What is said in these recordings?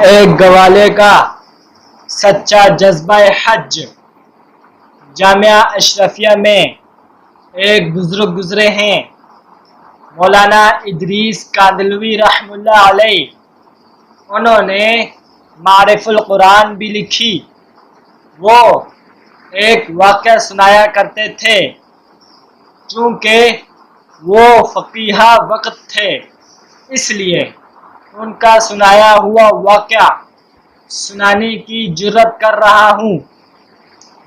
ایک گوالے کا سچا جذبہ حج۔ جامعہ اشرفیہ میں ایک بزرگ گزرے ہیں، مولانا ادریس کاندھلوی رحمۃ اللہ علیہ۔ انہوں نے معارف القرآن بھی لکھی۔ وہ ایک واقعہ سنایا کرتے تھے۔ چونکہ وہ فقیہ وقت تھے، اس لیے ان کا سنایا ہوا واقعہ سنانے کی جرات کر رہا ہوں۔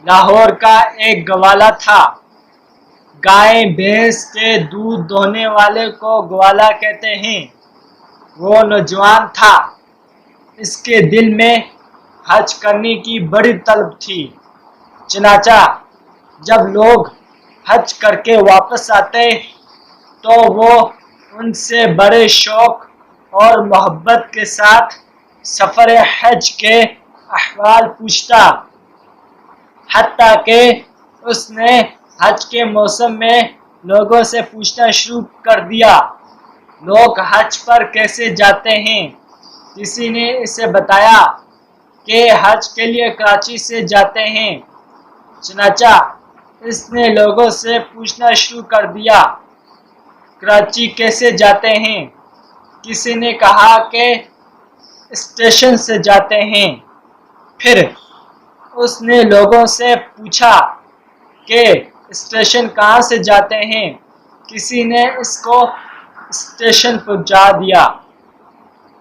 لاہور کا ایک گوالا تھا۔ گائے بھینس کے دودھ دوہنے والے کو گوالا کہتے ہیں۔ وہ نوجوان تھا۔ اس کے دل میں حج کرنے کی بڑی طلب تھی۔ چنانچہ جب لوگ حج کر کے واپس آتے تو وہ ان سے بڑے شوق اور محبت کے ساتھ سفر حج کے احوال پوچھتا۔ حتیٰ کہ اس نے حج کے موسم میں لوگوں سے پوچھنا شروع کر دیا، لوگ حج پر کیسے جاتے ہیں؟ کسی نے اسے بتایا کہ حج کے لیے کراچی سے جاتے ہیں۔ چنانچہ اس نے لوگوں سے پوچھنا شروع کر دیا، کراچی کیسے جاتے ہیں؟ کسی نے کہا کہ اسٹیشن سے جاتے ہیں۔ پھر اس نے لوگوں سے پوچھا کہ اسٹیشن کہاں سے جاتے ہیں؟ کسی نے اس کو اسٹیشن پہنچا دیا۔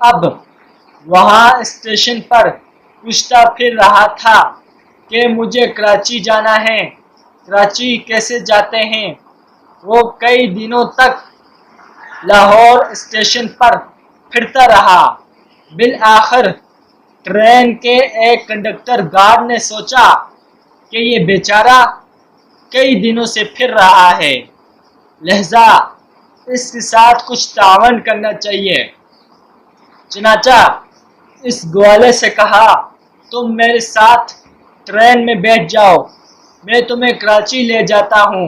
اب وہاں اسٹیشن پر پوچھتا پھر رہا تھا کہ مجھے کراچی جانا ہے، کراچی کیسے جاتے ہیں؟ وہ کئی دنوں تک لاہور اسٹیشن پر پھرتا رہا۔ بالآخر ٹرین کے ایک کنڈکٹر گارڈ نے سوچا کہ یہ بیچارہ کئی دنوں سے پھر رہا ہے، لہذا اس کے ساتھ کچھ تعاون کرنا چاہیے۔ چنانچہ اس گوالے سے کہا، تم میرے ساتھ ٹرین میں بیٹھ جاؤ، میں تمہیں کراچی لے جاتا ہوں۔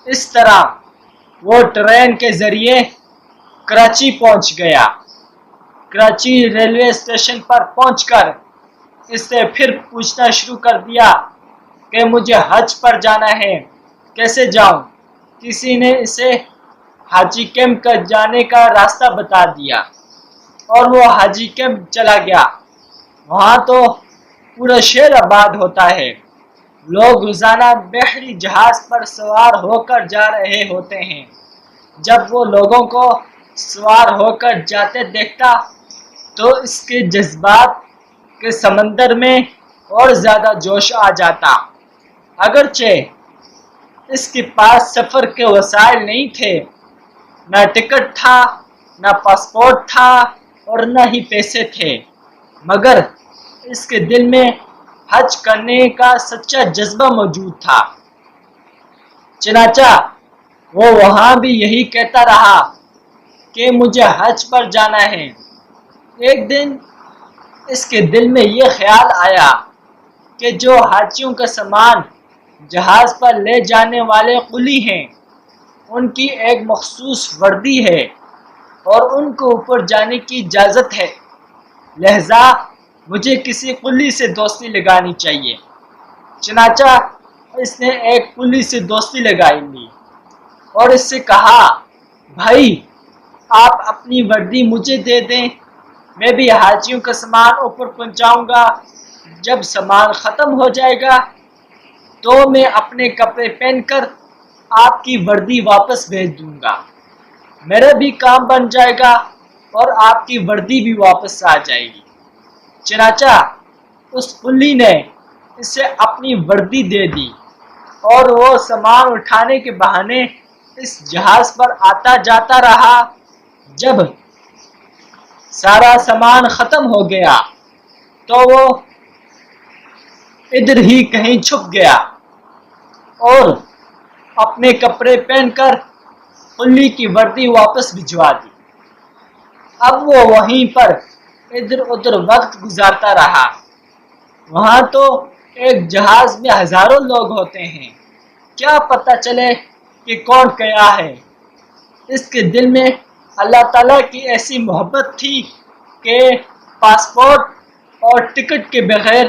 اس طرح وہ ٹرین کے ذریعے کراچی پہنچ گیا۔ کراچی ریلوے اسٹیشن پر پہنچ کر اس سے پھر پوچھنا شروع کر دیا کہ مجھے حج پر جانا ہے، کیسے جاؤں؟ کسی نے اسے حاجی کیمپ کا جانے کا راستہ بتا دیا اور وہ حاجی کیمپ چلا گیا۔ وہاں تو پورا شہر آباد ہوتا ہے، لوگ روزانہ بحری جہاز پر سوار ہو کر جا رہے ہوتے ہیں۔ جب وہ لوگوں کو سوار ہو کر جاتے دیکھتا تو اس کے جذبات کے سمندر میں اور زیادہ جوش آ جاتا۔ اگرچہ اس کے پاس سفر کے وسائل نہیں تھے، نہ ٹکٹ تھا، نہ پاسپورٹ تھا اور نہ ہی پیسے تھے، مگر اس کے دل میں حج کرنے کا سچا جذبہ موجود تھا۔ چنانچہ وہ وہاں بھی یہی کہتا رہا کہ مجھے حج پر جانا ہے۔ ایک دن اس کے دل میں یہ خیال آیا کہ جو حاجیوں کا سامان جہاز پر لے جانے والے قلی ہیں، ان کی ایک مخصوص وردی ہے اور ان کو اوپر جانے کی اجازت ہے، لہذا مجھے کسی قلی سے دوستی لگانی چاہیے۔ چنانچہ اس نے ایک قلی سے دوستی لگائی لی اور اس سے کہا، بھائی آپ اپنی وردی مجھے دے دیں، میں بھی حاجیوں کا سامان اوپر پہنچاؤں گا۔ جب سامان ختم ہو جائے گا تو میں اپنے کپڑے پہن کر آپ کی وردی واپس بھیج دوں گا، میرا بھی کام بن جائے گا اور آپ کی وردی بھی واپس آ جائے گی۔ چنانچہ اس قلی نے اسے اپنی وردی دے دی اور وہ سامان اٹھانے کے بہانے اس جہاز پر آتا جاتا رہا۔ جب سارا سامان ختم ہو گیا تو وہ ادھر ہی کہیں چھپ گیا اور اپنے کپڑے پہن کر قلی کی وردی واپس بھجوا دی۔ اب وہ وہیں پر ادھر ادھر وقت گزارتا رہا۔ وہاں تو ایک جہاز میں ہزاروں لوگ ہوتے ہیں، کیا پتہ چلے کہ کون گیا ہے۔ اس کے دل میں اللہ تعالیٰ کی ایسی محبت تھی کہ پاسپورٹ اور ٹکٹ کے بغیر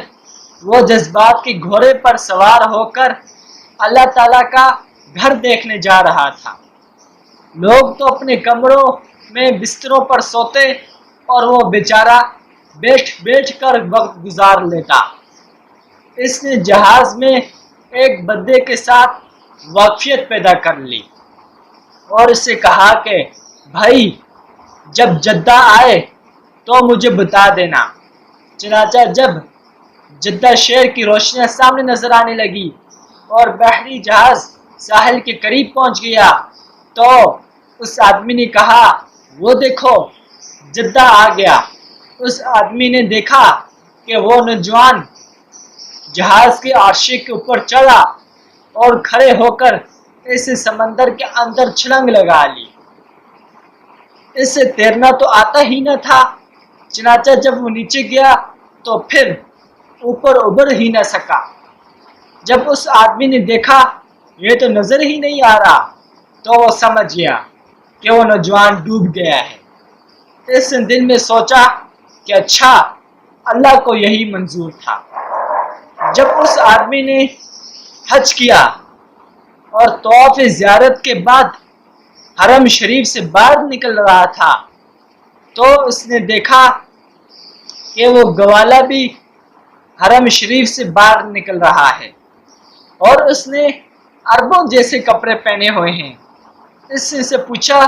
وہ جذبات کے گھوڑے پر سوار ہو کر اللہ تعالیٰ کا گھر دیکھنے جا رہا تھا۔ لوگ تو اپنے کمروں میں بستروں پر سوتے اور وہ بیچارہ بیٹھ بیٹھ کر وقت گزار لیتا۔ اس نے جہاز میں ایک بندے کے ساتھ واقفیت پیدا کر لی اور اسے کہا کہ بھائی جب جدہ آئے تو مجھے بتا دینا۔ چنانچہ جب جدہ شہر کی روشنیاں سامنے نظر آنے لگی اور بحری جہاز ساحل کے قریب پہنچ گیا تو اس آدمی نے کہا وہ دیکھو جدہ آ گیا۔ اس آدمی نے دیکھا کہ وہ نوجوان جہاز کے عرصے کے اوپر چڑھا اور کھڑے ہو کر اسے سمندر کے اندر چھلانگ لگا لی۔ اسے تیرنا تو آتا ہی نہ تھا، چنانچہ جب وہ نیچے گیا تو پھر اوپر ابھر ہی نہ سکا۔ جب اس آدمی نے دیکھا یہ تو نظر ہی نہیں آ رہا تو وہ سمجھ گیا کہ وہ نوجوان ڈوب گیا ہے۔ اس نے دل میں سوچا کہ اچھا اللہ کو یہی منظور تھا۔ جب اس آدمی نے حج کیا اور طواف زیارت کے بعد حرم شریف سے باہر نکل رہا تھا تو اس نے دیکھا کہ وہ گوالا بھی حرم شریف سے باہر نکل رہا ہے اور اس نے عربوں جیسے کپڑے پہنے ہوئے ہیں۔ اس نے پوچھا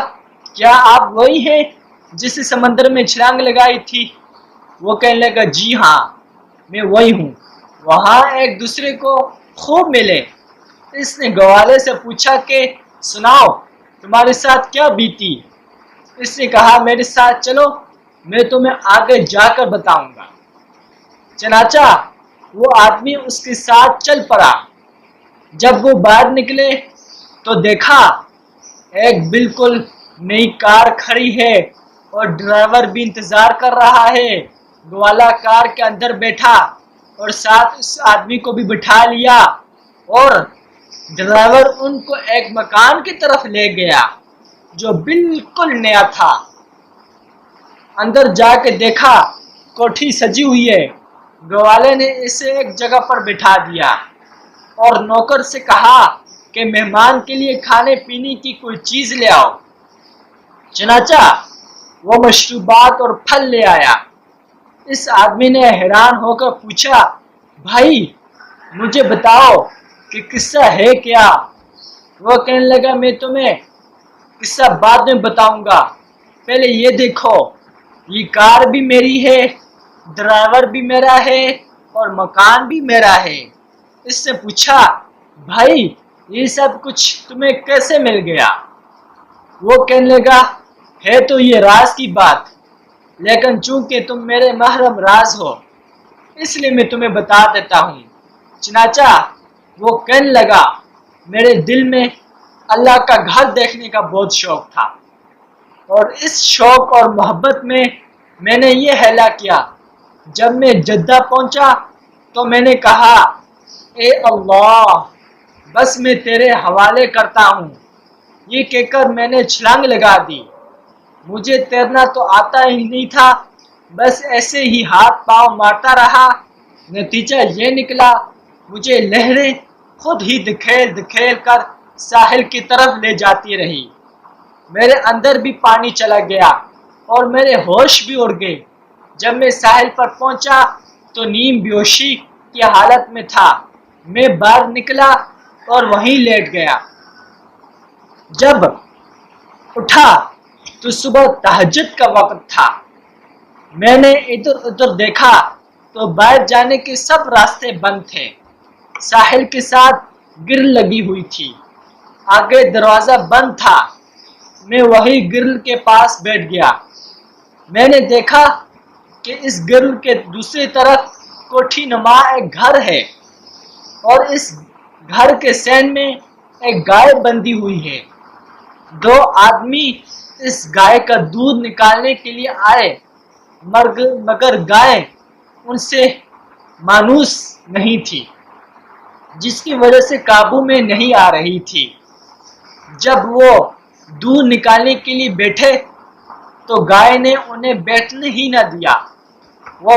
کیا آپ وہی ہیں جسے سمندر میں چھلانگ لگائی تھی؟ وہ کہنے لگا جی ہاں میں وہی ہوں۔ وہاں ایک دوسرے کو خوب ملے۔ اس نے گوالے سے پوچھا کہ سناؤ تمہارے ساتھ کیا بیتی؟ اس نے کہا میرے ساتھ چلو میں تمہیں آگے جا کر بتاؤں گا۔ چنانچہ وہ آدمی اس کے ساتھ چل پڑا۔ جب وہ باہر نکلے تو دیکھا ایک بالکل نئی کار کھڑی ہے اور ڈرائیور بھی انتظار کر رہا ہے۔ گوالا کار کے اندر بیٹھا اور ساتھ اس آدمی کو بھی بٹھا لیا اور ڈرائیور ان کو ایک مکان کی طرف لے گیا جو بالکل نیا تھا۔ اندر جا کے دیکھا کوٹھی سجی ہوئی ہے۔ گوالے نے اسے ایک جگہ پر بٹھا دیا اور نوکر سے کہا کہ مہمان کے لیے کھانے پینے کی کوئی چیز لے آؤ۔ چنانچہ وہ مشروبات اور پھل لے آیا۔ اس آدمی نے حیران ہو کر پوچھا بھائی مجھے بتاؤ کہ قصہ ہے کیا؟ وہ کہنے لگا میں تمہیں قصہ بعد میں بتاؤں گا، پہلے یہ دیکھو یہ کار بھی میری ہے، ڈرائیور بھی میرا ہے اور مکان بھی میرا ہے۔ اس نے پوچھا بھائی یہ سب کچھ تمہیں کیسے مل گیا؟ وہ کہنے لگا ہے تو یہ راز کی بات، لیکن چونکہ تم میرے محرم راز ہو اس لیے میں تمہیں بتا دیتا ہوں۔ چنانچہ وہ کہنے لگا میرے دل میں اللہ کا گھر دیکھنے کا بہت شوق تھا اور اس شوق اور محبت میں نے یہ حیلہ کیا۔ جب میں جدہ پہنچا تو میں نے کہا اے اللہ بس میں تیرے حوالے کرتا ہوں۔ یہ کہہ کر میں نے چھلانگ لگا دی۔ مجھے تیرنا تو آتا ہی نہیں تھا، بس ایسے ہی ہاتھ پاؤں مارتا رہا۔ نتیجہ یہ نکلا مجھے لہریں خود ہی دکھیل دکھیل کر ساحل کی طرف لے جاتی رہی۔ میرے اندر بھی پانی چلا گیا اور میرے ہوش بھی اڑ گئے۔ جب میں ساحل پر پہنچا تو نیم بیہوشی کی حالت میں تھا۔ میں باہر نکلا اور وہیں لیٹ گیا۔ جب اٹھا تو صبح تہجد کا وقت تھا۔ میں نے ادھر ادھر دیکھا تو باہر جانے کے سب راستے بند تھے۔ ساحل کے ساتھ گرل لگی ہوئی تھی، آگے دروازہ بند تھا۔ میں وہی گرل کے پاس بیٹھ گیا۔ میں نے دیکھا کہ اس گرل کے دوسری طرف کوٹھی نما ایک گھر ہے اور اس گھر کے سین میں ایک گائے بندھی ہوئی ہے۔ دو آدمی اس گائے کا دودھ نکالنے کے لیے آئے مگر گائے ان سے مانوس نہیں تھی، جس کی وجہ سے قابو میں نہیں آ رہی تھی۔ جب وہ دودھ نکالنے کے لیے بیٹھے تو گائے نے انہیں بیٹھنے ہی نہ دیا وہ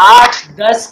8-10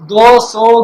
200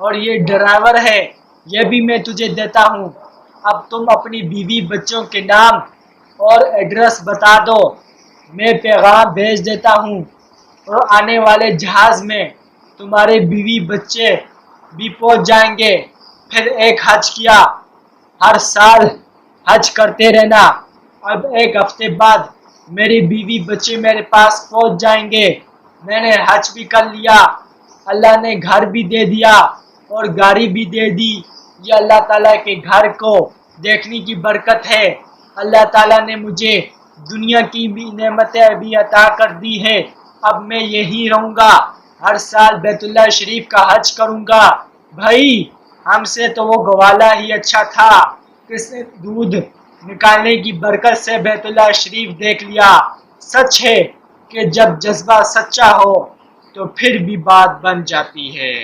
اور یہ ڈرائیور ہے یہ بھی میں تجھے دیتا ہوں. اب تم اپنی بیوی بچوں کے نام اور ایڈریس بتا دو, میں پیغام بھیج دیتا ہوں اور آنے والے جہاز میں تمہارے بیوی بچے بھی پہنچ جائیں گے. پھر ایک حج کیا, ہر سال حج کرتے رہنا. اب ایک ہفتے بعد میری بیوی بچے میرے پاس پہنچ جائیں گے. میں نے حج بھی کر لیا, اللہ نے گھر بھی دے دیا اور گاڑی بھی دے دی. یہ اللہ تعالیٰ کے گھر کو دیکھنے کی برکت ہے. اللہ تعالیٰ نے مجھے دنیا کی بھی نعمتیں بھی عطا کر دی ہے. اب میں یہی رہوں گا, ہر سال بیت اللہ شریف کا حج کروں گا. بھائی ہم سے تو وہ گوالا ہی اچھا تھا, کس نے دودھ نکالنے کی برکت سے بیت اللہ شریف دیکھ لیا. سچ ہے کہ جب جذبہ سچا ہو تو پھر بھی بات بن جاتی ہے.